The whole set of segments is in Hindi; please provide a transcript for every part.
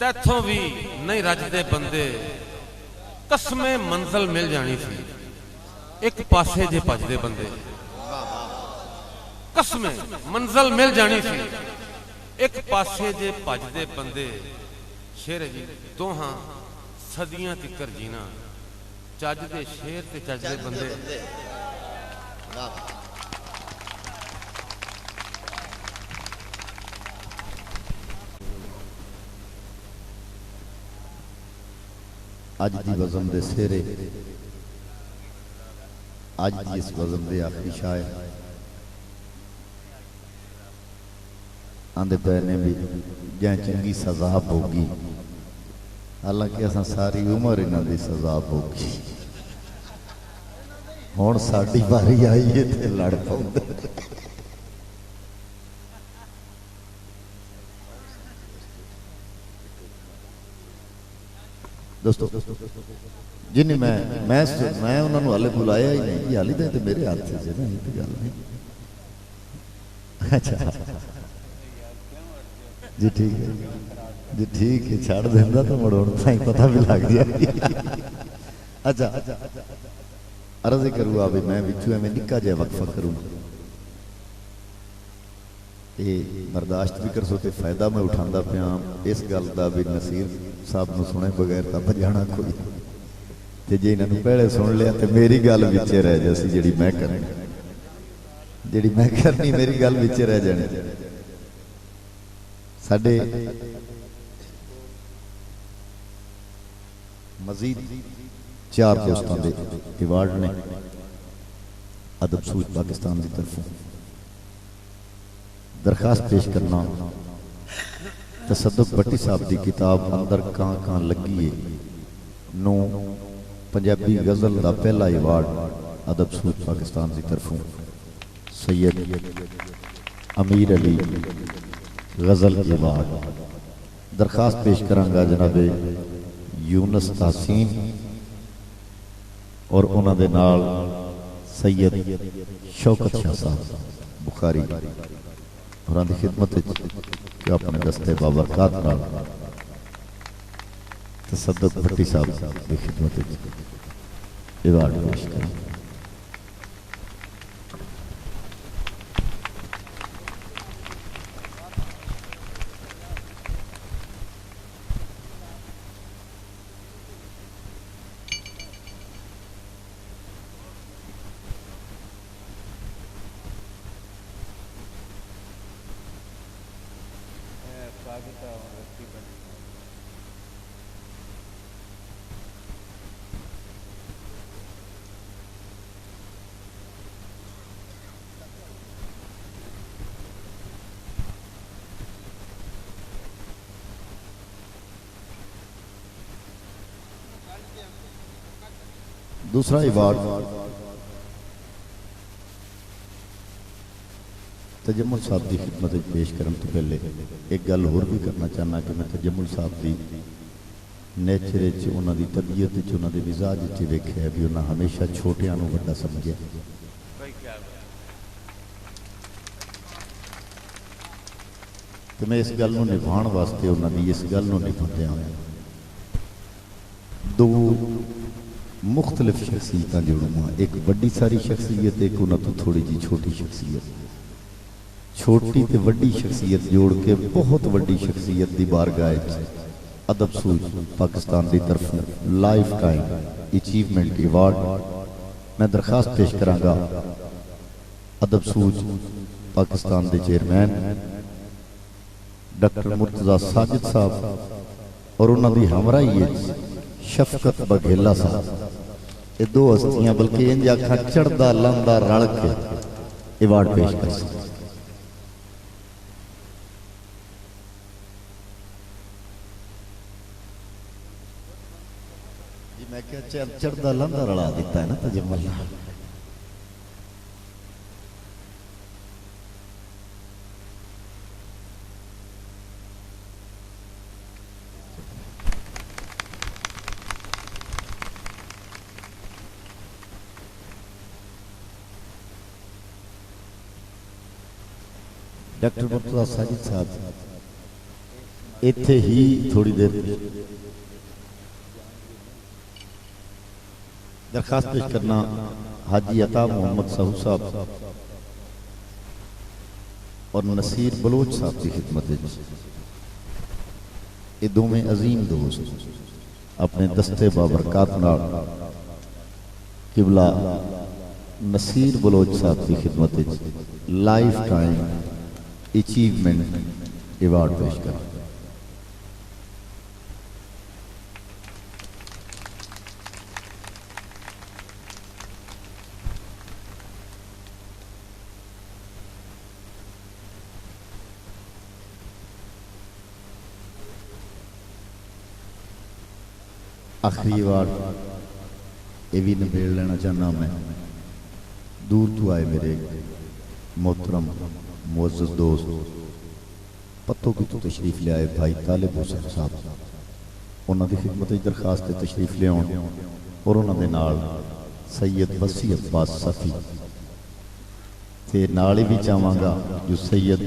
तैथों भी नहीं रजदे बंदे, कसमें मंजिल मिल जानी थी, एक पासे जे भजदे बंदे। कसमें मंजिल मिल जानी थी, एक पासे जे भजदे बंदे। शेर जी दोहां सदियां तिकर जीना, चजदे शेर ते चजदे बंदे। अज की वज़न दे सेरे, अज की इस वज़न दे आखिरी शायर आंदे पे ने भी जै चंगी सजा भोगी, हालांकि असां सारी उम्र इन्हां दी सजा भोगी, हुण साडी बारी आई है ते लड़ पौंदे। दोस्तों जिन्हें मैं उन्होंने हाले बुलाया ही नहीं, हाली तो मेरे हाथ से ना, ये गल नहीं। अच्छा जी ठीक है जी, ठीक है, छड़ देंदा तो मुड़ ही पता भी लग गया। अच्छा अर्ज करूँ अभी मैं बिचू एवं निक्का जहा वक्फा करूँ, ये बर्दाश्त भी कर सो तो फायदा मैं उठाता पाया इस गल का भी नसीर साहब को सुने बगैर तो बजाना कोई, तो जे इन्होंने पहले सुन लिया तो मेरी गल विचे रह जासी, जी मैं करनी जी मैं करनी मेरी गल विचे रह जानी। साडे मजीद 4 दोस्तों के अवार्ड ने अदब सूझ पाकिस्तान की तरफों। दरखास्त पेश करना तसद्दुक भट्टी साहब की किताब अंदर कां कां लगी है नू पंजाबी गज़ल का पहला अवार्ड अदब सूझ पाकिस्तान की तरफों सैयद अमीर अली गज़ल अवार्ड। दरखास्त पेश करांगा जनाब यूनस तासीन और उन्होंने नाल सैयद शौकत शाह साहब बुखारी और खिदमत अपने दस्ते बाबरकत तसद्दुक भट्टी साहब की खिदमत अवार्ड पेश करें। दूसरा अवार्ड तजम्मुल साहब की खिदमत पेश करने तो पहले एक गल होर भी करना चाहना कि मैं तजम्मुल साहब की नेचर उन्होंने तबीयत उन्होंने मिजाज वेख्या भी उन्हें हमेशा छोटियां नूं वड्डा समझिया। तो मैं इस गल नूं निभाण वास्ते उन्होंने इस गल नूं निभांदिया दो मुख्तलिफ शख्सियत जोड़ूंगा, एक वड्डी सारी शख्सियत, एक उन्होंने तो थोड़ी जी छोटी शख्सियत। छोटी तो वड्डी शख्सियत जोड़ के बहुत वड्डी शख्सियत की बारगाह अदब सूझ पाकिस्तान की तरफ लाइफ टाइम अचीवमेंट अवार्ड मैं दरखास्त पेश करांगा अदब सूझ पाकिस्तान के चेयरमैन डॉक्टर मुर्तजा साजिद साहब और उन्होंने हमराही शफकत बघेला साहब। ये दो हस्तियां बल्कि इंज आखा चढ़दा लांदा रल के अवार्ड पेश कर सकते। जी मैं क्या चढ़दा लांदा रला दिता है ना तजम्मुल। डॉक्टर मुर्तजा साजिद साहब इत्थे ही थोड़ी देर दरखास्त पेश करना हाजी अता मोहम्मद साहू साहब और नसीर बलोच साहब की खिदमत है। ये दोवें अजीम दोस्त अपने दस्ते बाबरकत नाल किबला नसीर बलोच साहब की खिदमत है लाइफ टाइम अचीवमेंट अवार्ड पेश कर। आखिरी अवार्ड ये भी निबेड़ लेना चाहना मैं। दूर तो आए मेरे मोहतरम मुअज़्ज़ज़ दोस्त पत्तों की तो तशरीफ ले आए भाई तालिब हुसैन साहब, उन्होंने खिदमत दरखास्त तशरीफ ले आउण और उन्होंने नाल सैयद वसी अब्बास सफ़ी ते नाल ही भी चाहांगा जो सैयद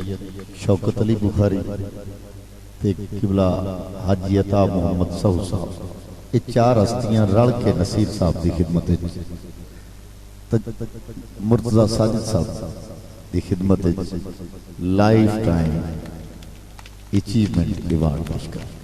शौकत अली बुखारी ते किबला हाजी अता मोहम्मद साहू साहब, ये चार हस्तियां रल के नसीर साहब की खिदमत मुर्तजा साजिद साहब की खिदमत लाइफ टाइम अचीवमेंट अवार्ड पेश कर।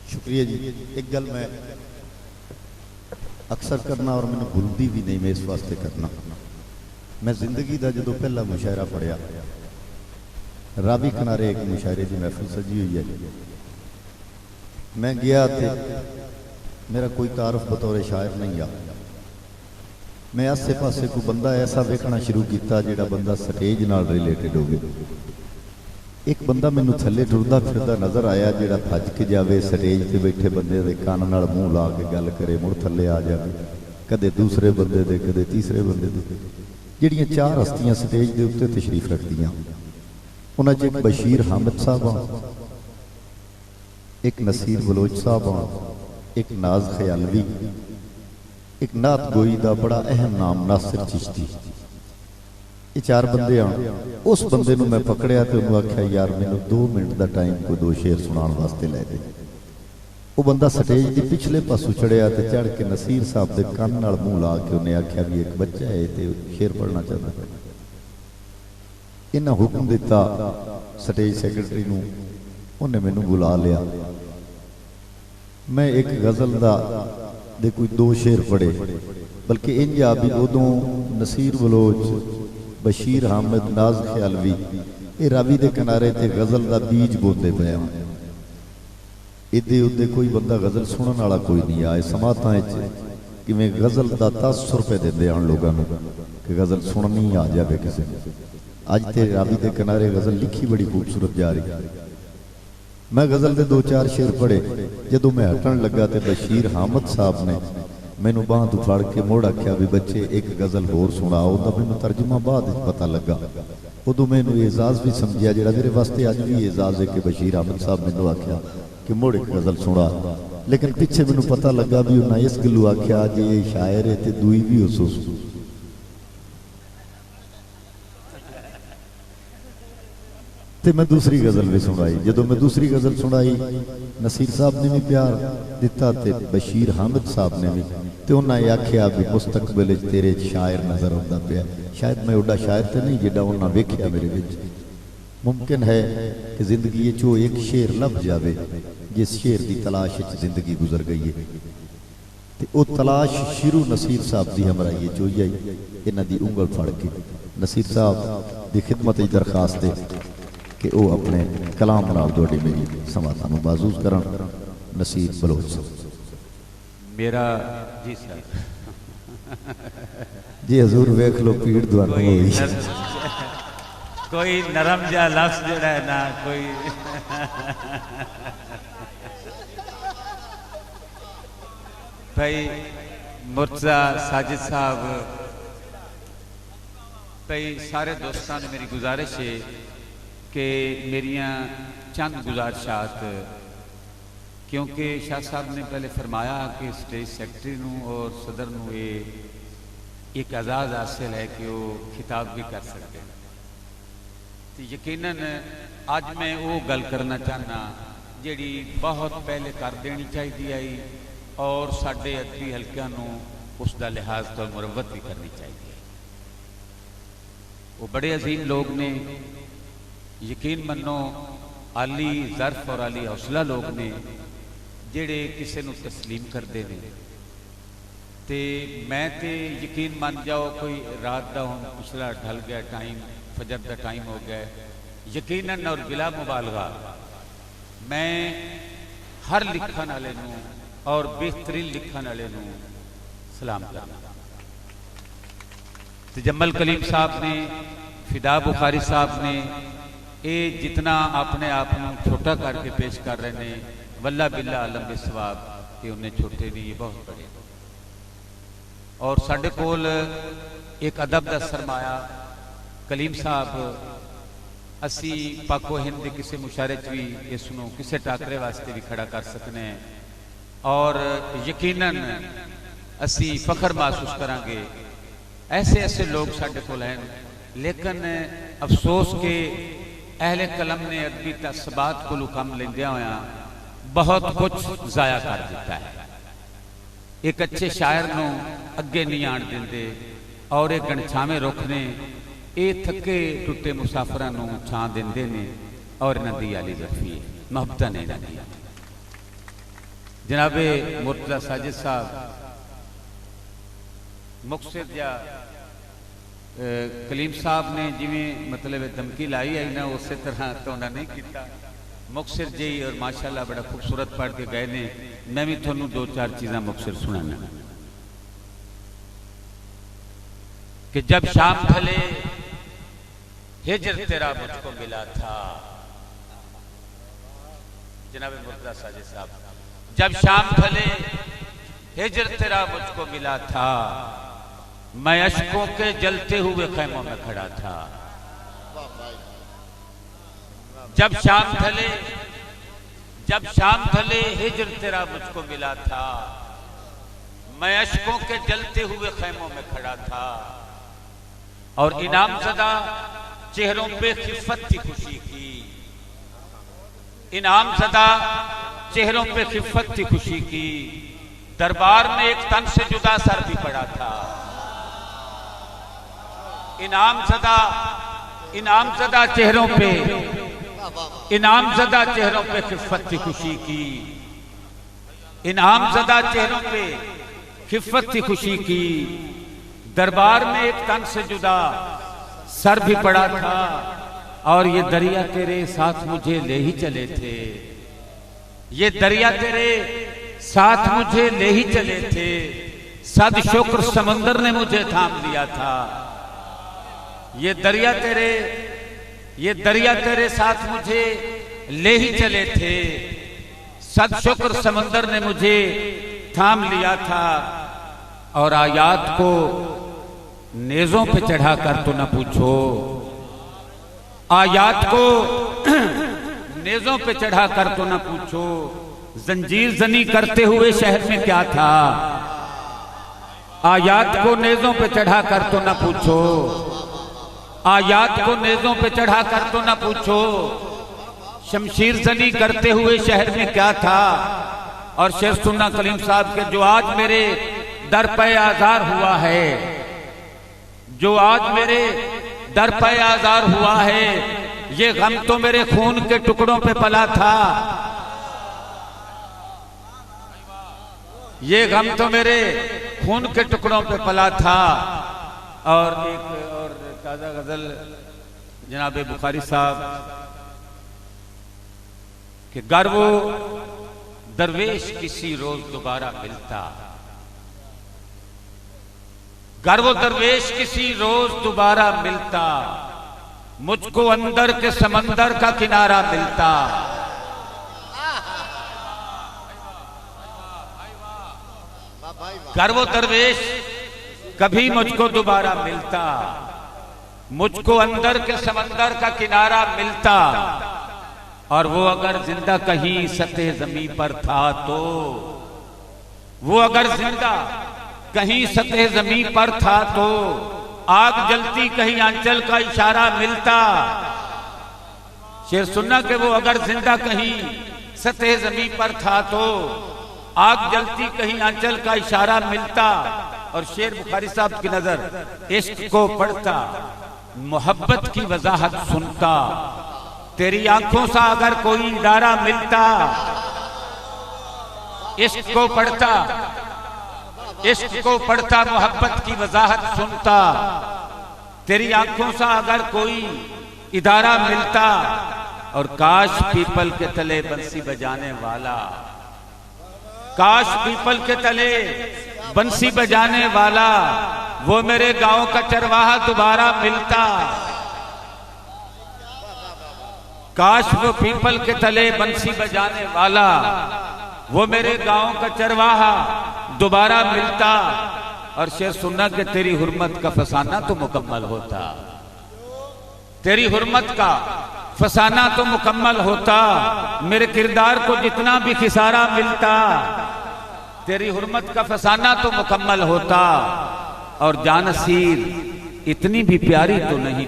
शुक्रिया जी। एक गल मैं अक्सर करना और मैंने भूलती भी नहीं, मैं इस वास्ते करना, मैं जिंदगी का जो पहला मुशायरा पढ़िया रावी किनारे एक मुशायरे की महफिल सजी हुई है, मैं गया थे, मेरा कोई तारुफ बतौर शायर नहीं आ, मैं आसे पासे कोई बंदा ऐसा वेखना शुरू किया जिहड़ा बंदा स्टेज नाल रिलेटेड हो गया। एक बंदा मैनू थले टुरदा फिरदा नज़र आया जिहड़ा भज के जावे स्टेज ते बैठे बंदे दे कान नाल मूँह ला के गल करे, मुड़ थले आ जाए, कदे दूसरे बंदे दे कदे तीसरे बंदे दे। जिहड़ियां चार हस्तियां स्टेज के उत्ते तशरीफ रखदियां उन्हां च एक बशीर हामिद साहब आ, एक नसीर बलोच साहब आ, एक नाज ख्यालवी, एक नात गोई का बड़ा अहम नाम नासिर चिश्ती। ये चार बंदे आए, उस बंदे नूं मैं पकड़िया तो उन्होंने आख्या यार मैनू 2 मिनट का टाइम कोई 2 शेर सुनाने वास्ते लै दे। वो बंदा स्टेज के पिछले पासों चढ़िया तो चढ़ के नसीर साहब के कान नाल मूँह ला के उन्हें आख्या भी एक बच्चा है तो शेर पढ़ना चाहता है। इन्हें हुक्म दिता स्टेज सैकटरी नूं, उन्हें मैनू बुला लिया, मैं एक गज़ल दे कोई 2 शेर पढ़े, बल्कि इंज आ भी उदों नसीर बलोच बशीर हामिद नाज ख्यालवी ये रावी के किनारे ते गज़ल का बीज बोंदे पे, इदे उदे कोई बंदा गज़ल सुनने वाला कोई नहीं आए। समातां किवें गज़ल का तासुर पे देंदे आन लोगों कि गज़ल सुननी आ जाए किसी। अज ते रावी के किनारे गज़ल लिखी बड़ी खूबसूरत जा रही। मैं गज़ल के 2-4 शेर पढ़े, जदों मैं हटन लगा तो बशीर हामिद साहब ने मैनू बांह तो फड़ के मुड़ आख्या भी बच्चे एक गज़ल होर सुनाओ, तो मैनू तर्जुमा बाद पता लगा। उदों मैनू एजाज भी समझिया जिहड़ा मेरे वास्ते अज भी एजाज है कि बशीर हामिद साहब मैनू आख्या कि मुड़ एक गज़ल सुना, लेकिन पिछे मैनू पता लगा भी उन्हें इस गलू आख्या जे ये शायर है तो दूई भी उस ते मैं दूसरी गज़ल भी सुनाई। जो मैं दूसरी गज़ल सुनाई नसीर साहब ने भी प्यार दिता ते बशीर हामिद साहब ने भी, तो उन्हें आख्या भी मुस्तकबिल तेरे शायर नज़र आता पाया। शायद मैं उड़ा शायर तो नहीं जिहड़ा उन्हें वेख्या मेरे विच। मुमकिन है कि जिंदगी चो एक शेर लभ जाए जिस शेर की तलाश जिंदगी गुजर गई है, तो वह तलाश शुरू नसीर साहब की हमराही चो ही आई। इन्हां दी उंगल फड़ के नसीर साहब की खिदमत दरखास्त है कि वह अपने कलाम नाल तुहाडी मेरी समातां नूं बाजूज करन। नसीर बलोच साहब। मेरा जी सर जी हजूर वेख लो पीड़ दुआनू होई। कोई नरम जा लफ्ज जड़ा है ना कोई भाई मुर्तजा साजिद साहब, भाई सारे दोस्तों ने मेरी गुजारिश है कि मेरिया चंद गुजारिशात, क्योंकि शाह साहब ने पहले फरमाया कि स्टेज सैकटरी और सदर नूं ये एक आज़ाद हासिल है कि वो खिताब भी कर सकते हैं। तो यकीनन अज मैं वो गल करना चाहना जिहड़ी बहुत पहले कर देनी चाहिए आई और साडे अदबी हल्कियां नूं उसका लिहाज तो मुरवत भी करनी चाहिए। वो बड़े अजीम लोग ने, यकीन मनो आली ज़र्फ और आली हौसला लोग ने जिहड़े किसी नूं तस्लीम करते हैं। तो मैं तो यकीन मान जाओ कोई रात का हुण पिछला ढल गया टाइम, फजर का टाइम हो गया, यकीनन और बिला मुबालगा मैं हर लिखण वाले नूं और बेहतरीन लिखण वाले नूं सलाम करना। तजम्मल कलीम साहब ने, फिदा बुखारी साहब ने ये जितना अपने आप को छोटा करके पेश कर रहे हैं, वल्ला बिल्ला आलम बिस्वाब, ये उन्हें छोटे नहीं, ये बहुत बड़े। और साडे कोल एक अदब का सरमाया कलीम साहब, असी पाको हिंद के किसी मुशारे च भी इसनों किसी टाकरे वास्ते भी खड़ा कर सकते हैं और यकीनन असी फखर महसूस करांगे। ऐसे ऐसे लोग साडे कोल हैं, लेकिन अफसोस के अहले कलम ने अदबी तस्बात को कम लेंदिया होया बहुत कुछ जाया कर दिता है। एक अच्छे शायर नूं अगे नहीं आण देंदे और एक गणछावे रुख ने ये थके टुटे मुसाफिरां नूं छां देंदे ने और इन्हां दी आली ज़रफी मुहब्बतां ने इन्हां दी। जनाबे मुर्तज़ा साजिद साहब मुकसिद या कलीम साहब ने जिमें मतलब धमकी लाई आई ना, उस तरह तो उन्होंने नहीं किया। मुकसिर जी और माशाल्लाह बड़ा खूबसूरत पढ़ के गए ने। मैं भी थोनू दो चार चीज़ा मुकसिर सुनाना कि जब शाम ढले हिजर तेरा मुझको मिला था। जनाब मुर्तज़ा साजिद साहब, जब शाम ढले हिजर तेरा मुझको मिला था, मैं अश्कों के जलते हुए खैमों में खड़ा था। जब शाम ढले हिजर तेरा मुझको मिला था, मैं अश्कों के जलते हुए खैमों में खड़ा था और इनाम ज़दा चेहरों पे खिफ़त थी खुशी की। इनाम ज़दा चेहरों पे खिफ़त थी खुशी की, दरबार में एक तन से जुदा सर भी पड़ा था। इनाम ज़दा चेहरों पे खिफ़त थी खुशी की। इनाम ज़दा चेहरों पे खिफ़त थी खुशी की, दरबार में एक तन से जुदा सर भी पड़ा था और ये दरिया तेरे साथ मुझे ले ही चले थे। ये दरिया तेरे साथ मुझे ले ही चले थे, सद शुक्र समंदर ने मुझे थाम लिया था। ये दरिया तेरे साथ मुझे ले ही चले थे, सद शुक्र समंदर ने मुझे थाम लिया था। और आयात को नेज़ों पे चढ़ा कर तो न पूछो, आयात को नेज़ों पे चढ़ा कर तो न पूछो, जंजीर जनी करते हुए शहर में क्या था। आयात को नेज़ों पे चढ़ा कर तो न पूछो, आयात को नेज़ों पे चढ़ा कर तो न पूछो, शमशीर जनी करते हुए शहर में क्या था। और शेर सुन्ना कलीम साहब के, जो आज मेरे दर पे आज़ार हुआ है, जो आज मेरे दर पे आज़ार हुआ है, ये गम तो मेरे खून के टुकड़ों पे पला था। ये गम तो मेरे खून के टुकड़ों पे पला था। और एक और ताज़ा गजल जनाब बुखारी साहब कि गर वो दरवेश किसी रोज दोबारा मिलता, गर वो दरवेश किसी रोज दोबारा मिलता, मुझको अंदर के समंदर का किनारा मिलता। गर वो दरवेश कभी मुझको दोबारा मिलता, मुझको अंदर के समंदर का किनारा मिलता, और वो अगर जिंदा कहीं सतह जमी पर था तो, वो अगर जिंदा कहीं सतह जमी पर था तो, आग जलती कहीं आंचल का इशारा मिलता। शेर सुनना कि वो अगर जिंदा कहीं सतह जमी पर था तो, आग जलती कहीं आंचल का इशारा मिलता। और शेर बुखारी साहब की नजर इश्क को पढ़ता, मोहब्बत की वजाहत सुनता, तेरी आंखों सा अगर कोई इदारा मिलता। इश्क को पढ़ता, इश्क को पढ़ता, मोहब्बत की वजाहत सुनता, तेरी आंखों सा अगर कोई इदारा मिलता। और काश पीपल के तले बंसी बजाने वाला, काश पीपल के तले बंसी बजाने वाला, वो मेरे गांव का चरवाहा दोबारा मिलता। काश वो पीपल के तले बंसी बजाने वाला, वो मेरे गांव का चरवाहा दोबारा मिलता। और शेर सुनना कि तेरी हुर्मत का फसाना तो मुकम्मल होता, तेरी हुर्मत का फसाना तो मुकम्मल होता, मेरे किरदार को जितना भी खिसारा मिलता, तेरी हुर्मत का फसाना तो मुकम्मल होता। और जानसीर इतनी भी प्यारी तो नहीं,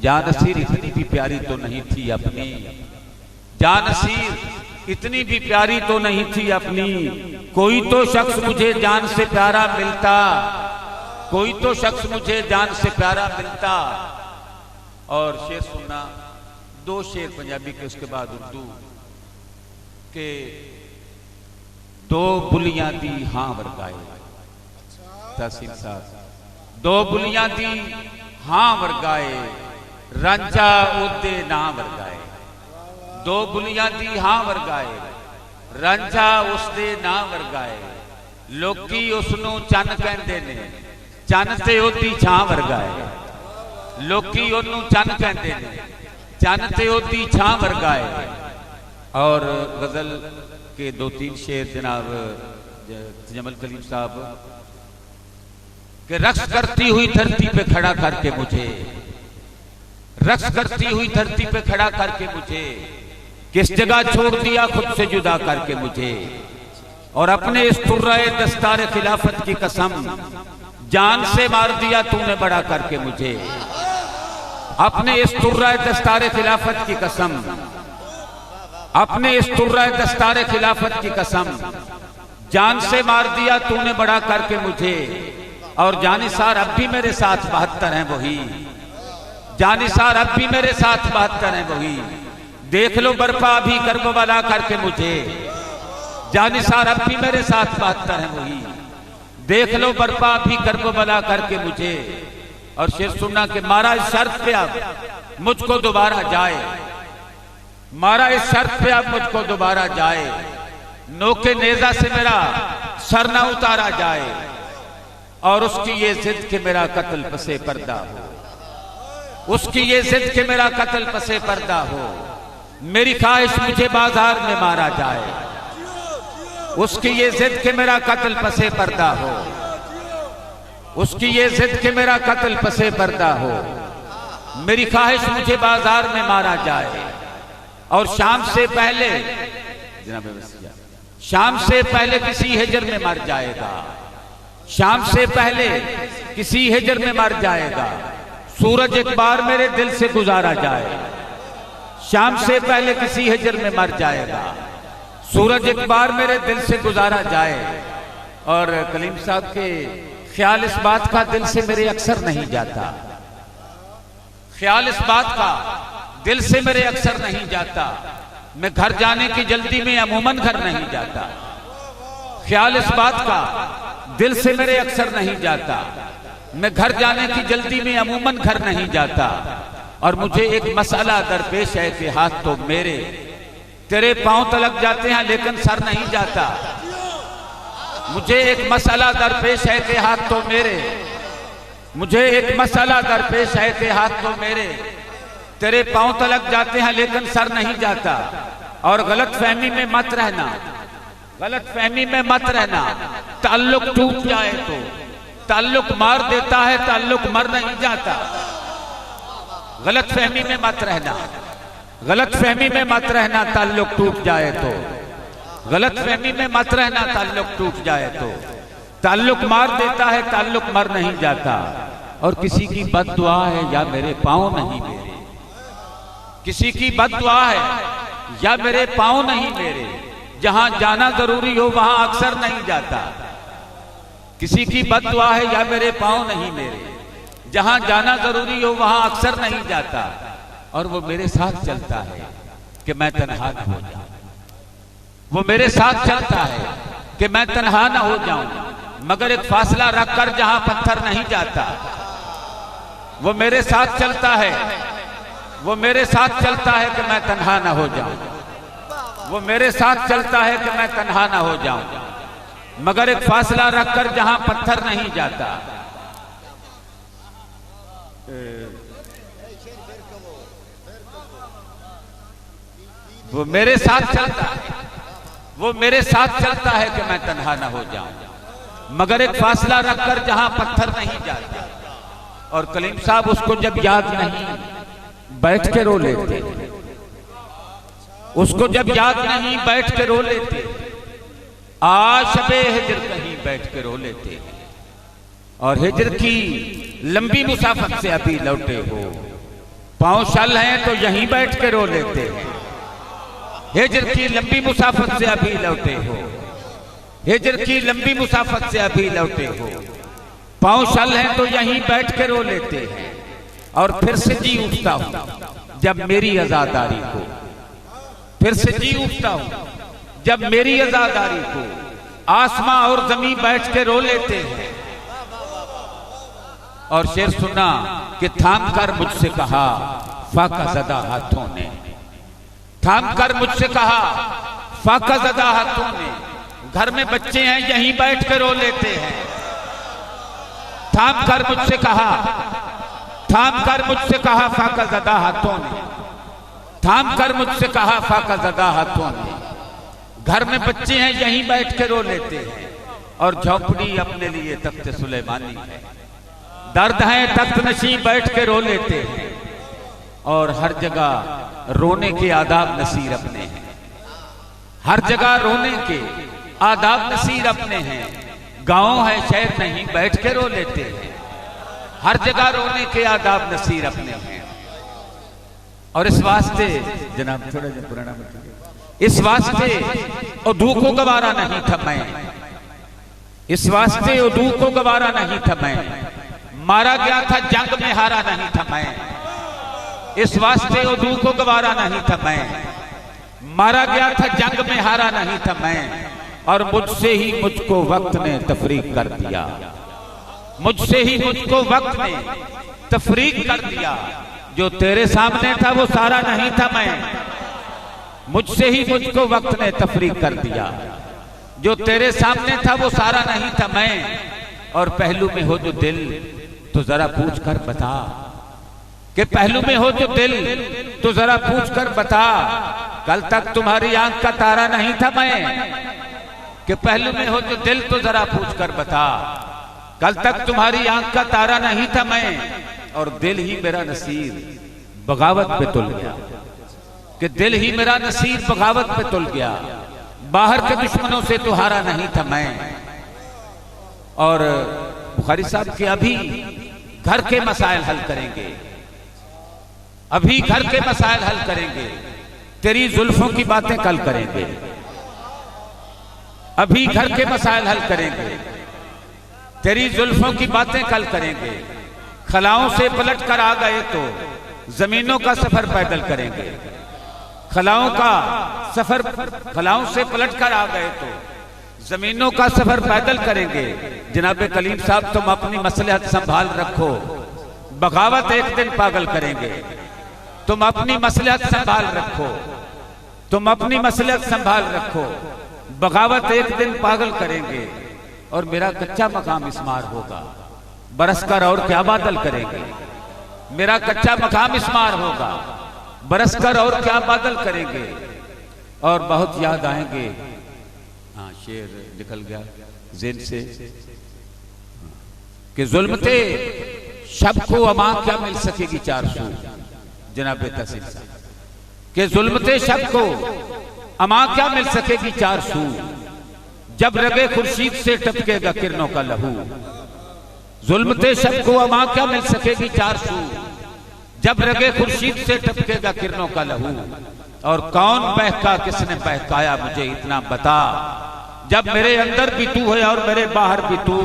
जानसीर इतनी भी प्यारी तो नहीं थी अपनी, जानसीर इतनी भी प्यारी तो नहीं थी अपनी, कोई तो शख्स मुझे जान से प्यारा मिलता, कोई तो शख्स मुझे जान से प्यारा मिलता। और शेर सुनना, दो शेर पंजाबी के, उसके बाद उर्दू के। दो बुलियां दी हां वर्गाए, तहसील साहब। दो बुलियां दी हां वर्गाए, रांझा ओदे ना वर्गाए। दो बुलियां दी हां वर्गाए, रांझा उसदे ना वर्गाए। लोकी उसनू चन कहंदे ने, चन ते ओदी छां वर्गाए। लोकी ओनू चन कहंदे ने, चन ते ओदी छां वर्गाए। और गजल के दो तीन शेर जनाब जमल कलीम साहब के, रक्स करती हुई धरती पे खड़ा करके मुझे, रक्स करती हुई धरती पे खड़ा करके मुझे, किस जगह छोड़ दिया खुद से जुदा करके मुझे। और अपने इस तुर्राए दस्तार खिलाफत की कसम, जान से मार दिया तूने बड़ा करके मुझे। अपने इस तुर्राए दस्तार खिलाफत की कसम, अपने इस तुर्राए दस्तार खिलाफत की कसम, जान से मार दिया तूने बड़ा करके मुझे। और जानिसार अब भी मेरे साथ 72 हैं वही, जानिसार अब भी मेरे साथ 72 हैं वही। देख लो बर्पा भी करबला करके मुझे, जानिसार अब भी मेरे साथ 72 हैं वही। देख लो बर्पा भी करबला करके मुझे। और शेर सुनना कि मारा इस शर्त पे अब मुझको दोबारा जाए, मारा इस शर्त पे अब मुझको दोबारा जाए, नोके नेजा से मेरा सर ना उतारा जाए। और उसकी ये जिद कि मेरा कत्ल पसे पर्दा हो, उसकी ये जिद कि मेरा कत्ल पसे पर्दा हो। मेरी ख्वाहिश मुझे बाजार में मारा जाए, उसकी ये जिद कि मेरा कत्ल पसे पर्दा हो, उसकी ये जिद कि मेरा कत्ल पसे पर्दा हो। मेरी ख्वाहिश मुझे बाजार में मारा जाए। और शाम से पहले, शाम से पहले किसी हिजर में मर जाएगा, शाम से पहले किसी हिजर में मर जाएगा। सूरज एक बार मेरे दिल से गुजारा जाए, शाम से पहले किसी हिजर में मर जाएगा। सूरज एक बार मेरे दिल से गुजारा जाए। और कलीम साहब के ख्याल इस बात का दिल से मेरे अक्सर नहीं जाता, ख्याल इस बात का दिल से मेरे अक्सर नहीं जाता। मैं घर जाने की जल्दी में अमूमन घर नहीं जाता, ख्याल इस बात का दिल से मेरे अक्सर नहीं जाता। मैं घर जाने की जल्दी में अमूमन घर नहीं जाता। और मुझे एक मसला दरपेश है कि हाथ तो मेरे तेरे पांव तलक जाते हैं लेकिन सर नहीं जाता। मुझे एक मसला दरपेश है के हाथ तो मेरे, मुझे एक मसला दरपेश है के हाथ तो मेरे, तेरे पांव तलक जाते हैं लेकिन सर नहीं जाता। और गलत फहमी में मत रहना, गलत फहमी में मत रहना। ताल्लुक टूट जाए तो ताल्लुक मार देता है, ताल्लुक मर नहीं जाता। गलत फहमी में मत रहना, गलत फहमी में मत रहना। ताल्लुक टूट जाए तो गलत फहमी में मत रहना, ताल्लुक टूट जाए तो ताल्लुक मार देता है, ताल्लुक मर नहीं जाता। और किसी की बद्दुआ है या मेरे पांव नहीं मेरे, किसी की बद्दुआ है या मेरे पांव नहीं मेरे, जहां जाना जरूरी हो वहां अक्सर नहीं जाता। किसी की बद्दुआ है या मेरे पांव नहीं मेरे, जहां जाना जरूरी हो वहां अक्सर नहीं जाता। और वो मेरे साथ चलता है कि मैं तन्हा न हो जाऊं, वो मेरे साथ चलता है कि मैं तन्हा न हो जाऊं, मगर एक फासला रखकर जहां पत्थर नहीं जाता। वो मेरे साथ चलता है, वो मेरे साथ चलता है कि मैं तन्हा न हो जाऊं, वो मेरे साथ चलता है कि मैं तन्हा न हो जाऊं, मगर एक फासला रखकर जहां पत्थर नहीं जाता। वो मेरे साथ चलता है, वो मेरे साथ चलता है कि मैं तन्हा न हो जाऊं, मगर एक फासला रखकर जहां पत्थर नहीं जाता। और कलीम साहब उसको जब याद नहीं बैठ के रो लेते, उसको जब याद नहीं बैठ के रो लेते। आशबे हिजर कहीं बैठ के रो लेते। और हिजर की लंबी मुसाफत से अभी लौटे हो, पांव शल हैं तो यहीं बैठ के रो लेते हैं। हिजर की लंबी मुसाफत से अभी लौटे हो, हिजर की लंबी मुसाफत से अभी लौटे हो, पांव शल हैं तो यहीं बैठ के रो लेते हैं। और फिर से जी उठता हूं जब मेरी आजादारी को, फिर से जी उठता हूं जब मेरी आजादारी को, आसमां और जमीन बैठ के रो लेते हैं। और शेर सुना कि थाम कर मुझसे कहा फाका ज़दा हाथों ने, थाम कर मुझसे कहा फाका ज़दा हाथों ने, घर में बच्चे हैं यहीं बैठ के रो लेते हैं। थाम कर मुझसे कहा, थाम कर मुझसे कहा फाका ज़दा हाथों ने, थाम कर मुझसे कहा फाका ज़दा हाथों ने, घर में बच्चे हैं यहीं बैठ के रो लेते हैं। और झोंपड़ी अपने लिए तख्त सुलेमानी है, दर्द है तख्त नशी बैठ के रो लेते हैं। और हर जगह रोने के आदाब नसीर अपने हैं, हर जगह रोने के आदाब नसीर अपने हैं। गांव है शहर नहीं बैठ के रो लेते हैं, हर जगह रोने के आदाब नसीर अपने हैं। और इस वास्ते जनाब थोड़ा जो पुराना मतलब, इस वास्ते उदू को गवारा नहीं था मैं, इस वास्ते उदू को गवारा नहीं था मैं, मारा गया था जंग में हारा नहीं था मैं। इस वास्ते उदू को गवारा नहीं था मैं, मारा गया था जंग में हारा नहीं था मैं। और मुझसे ही मुझको वक्त ने तफरीक कर दिया, मुझसे ही मुझको वक्त ने तफरीक कर दिया। जो तेरे सामने था वो सारा नहीं था मैं, मुझसे ही मुझको वक्त ने तफरीक कर दिया। जो तेरे सामने था वो सारा नहीं था मैं। और पहलू में हो जो दिल तो जरा पूछ कर बता, कि पहलू में हो जो दिल तो जरा पूछ कर बता, कल तक तुम्हारी आंख का तारा नहीं था मैं। कि पहलू में हो जो दिल तो जरा पूछ कर बता, कल तक तुम्हारी आंख का तारा नहीं था मैं। और दिल ही मेरा नसीर बगावत पे तुल गया, कि दिल ही मेरा नसीर बगावत पे तुल गया। बाहर के दुश्मनों से तो हारा नहीं था मैं। और बुखारी साहब के अभी घर के मसाइल हल करेंगे, अभी घर के मसाइल हल करेंगे, तेरी जुल्फों की बातें कल करेंगे। अभी घर के मसाइल हल करेंगे, तेरी जुल्फों की बातें कल करेंगे। खलाओं से पलट कर आ गए तो जमीनों का सफर पैदल करेंगे। खलाओं का सफर, खलाओं से पलट कर आ गए तो जमीनों का सफर पैदल करेंगे। जनाब कलीम साहब तुम अपनी मसलहत संभाल रखो, बगावत एक दिन पागल करेंगे। तुम अपनी मसलहत संभाल रखो, तुम अपनी मसलहत संभाल रखो, बगावत एक दिन पागल करेंगे और मेरा कच्चा मकाम इस्मार होगा। बरसकर और क्या बादल करेंगे, मेरा कच्चा मकाम इस्मार होगा। बरसकर और क्या बादल करेंगे और बहुत याद आएंगे। हाँ, शेर निकल गया ज़हन से कि जुल्मते शब को अमा क्या मिल सकेगी 400। जनाब तहसील साहब कि जुल्मते शब को अमा क्या मिल सकेगी 400, जब रगे खुर्शीद से टपकेगा किरणों का लहू। जुल्मते शब को अमा क्या मिल सकेगी 400, जब रगे खुर्शीद से टपकेगा किरणों का लहू। और कौन बहका किसने बहकाया मुझे इतना बता, जब मेरे अंदर भी तू है और मेरे बाहर भी तू।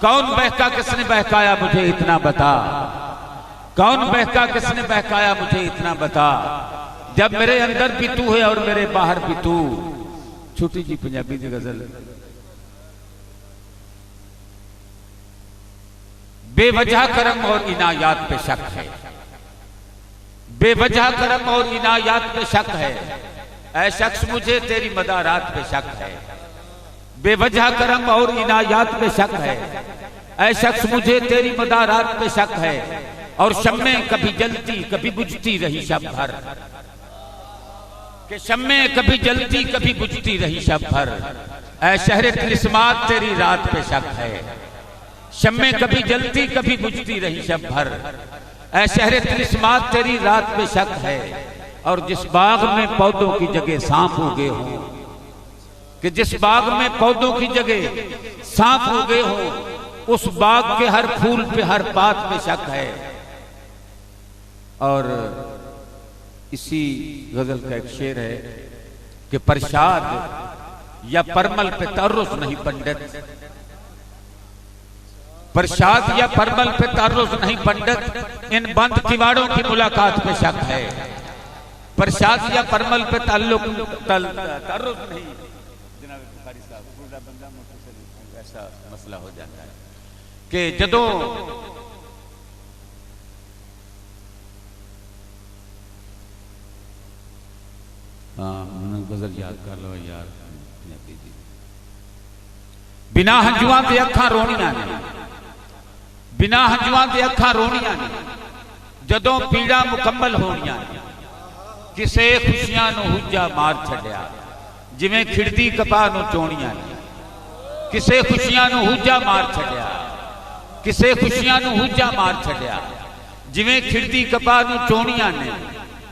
कौन बहका किसने बहकाया मुझे इतना बता, कौन बहका किसने बहकाया मुझे इतना बता, जब मेरे अंदर भी तू है और मेरे बाहर भी तू। छोटी जी पंजाबी की गजल। बेवजह करम और इनायात पे शक है, बेवजह करम और इनायात पे शक है, ऐ शख्स मुझे तेरी मदारात पे शक है। बेवजह करम और इनायात पे शक है, ऐ शख्स मुझे तेरी मदारात पे शक है। और शम्में कभी जलती कभी बुझती रही शब भर, कि शम्में कभी जलती कभी बुझती रही शब भर। ऐ शहरे तिलिस्मात तेरी रात पे शक है, शम्में कभी जलती कभी बुझती रही शब भर। ऐ शहरे तिलिस्मात तेरी रात पे शक है। और जिस बाग में पौधों की जगह सांप उगे हों, कि जिस बाग में पौधों की जगह सांप उगे हों, उस बाग के हर फूल पे हर बात पे शक है। और इसी गजल का एक शेर है कि प्रसाद या परमल पे तारुस नहीं पंडित, प्रसाद या परमल पे तारुस नहीं पंडित, इन बंद किवाड़ों की मुलाकात पे शक है। प्रसाद या परमल पे तारुस नहीं। जनाब बुखारी साहब पूरा बंदा मुख्तसर ऐसा मसला हो जाता है कि जदों गजल याद कर लो यार। बिना हंजुआं दे अखां रोणियां ने, बिना हंजुआं दे अखां रोणियां ने, जदों पीड़ा मुकम्मल होणियां ने। किसे खुशियां नूं हुज्जा मार छड्या, जिवें खिड़दी कपा नूं चोणियां ने। किसे खुशियां नूं हुज्जा मार छड्या, किसे खुशियां नूं हुज्जा मार छड्या, जिवें खिड़दी कपा नूं चोणियां ने।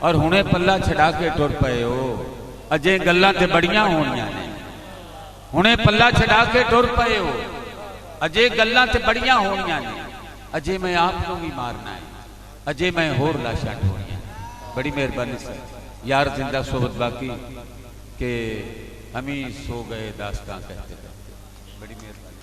और हुणे पल्ला छड़ा के टुर पए हो, अजे गल्लां ते बड़ियां होणियां ने। हुणे पल्ला छड़ा के टुर पए हो, अजे गल्लां ते बड़ियां होणियां ने। अजे मैं आप नूं भी मारना है, अजे मैं होर लाशां ढोणियां। बड़ी मेहरबानी सर यार, जिंदा सोबत बाकी के हम ही सो गए दास्तां कहते कहते। बड़ी मेहरबानी।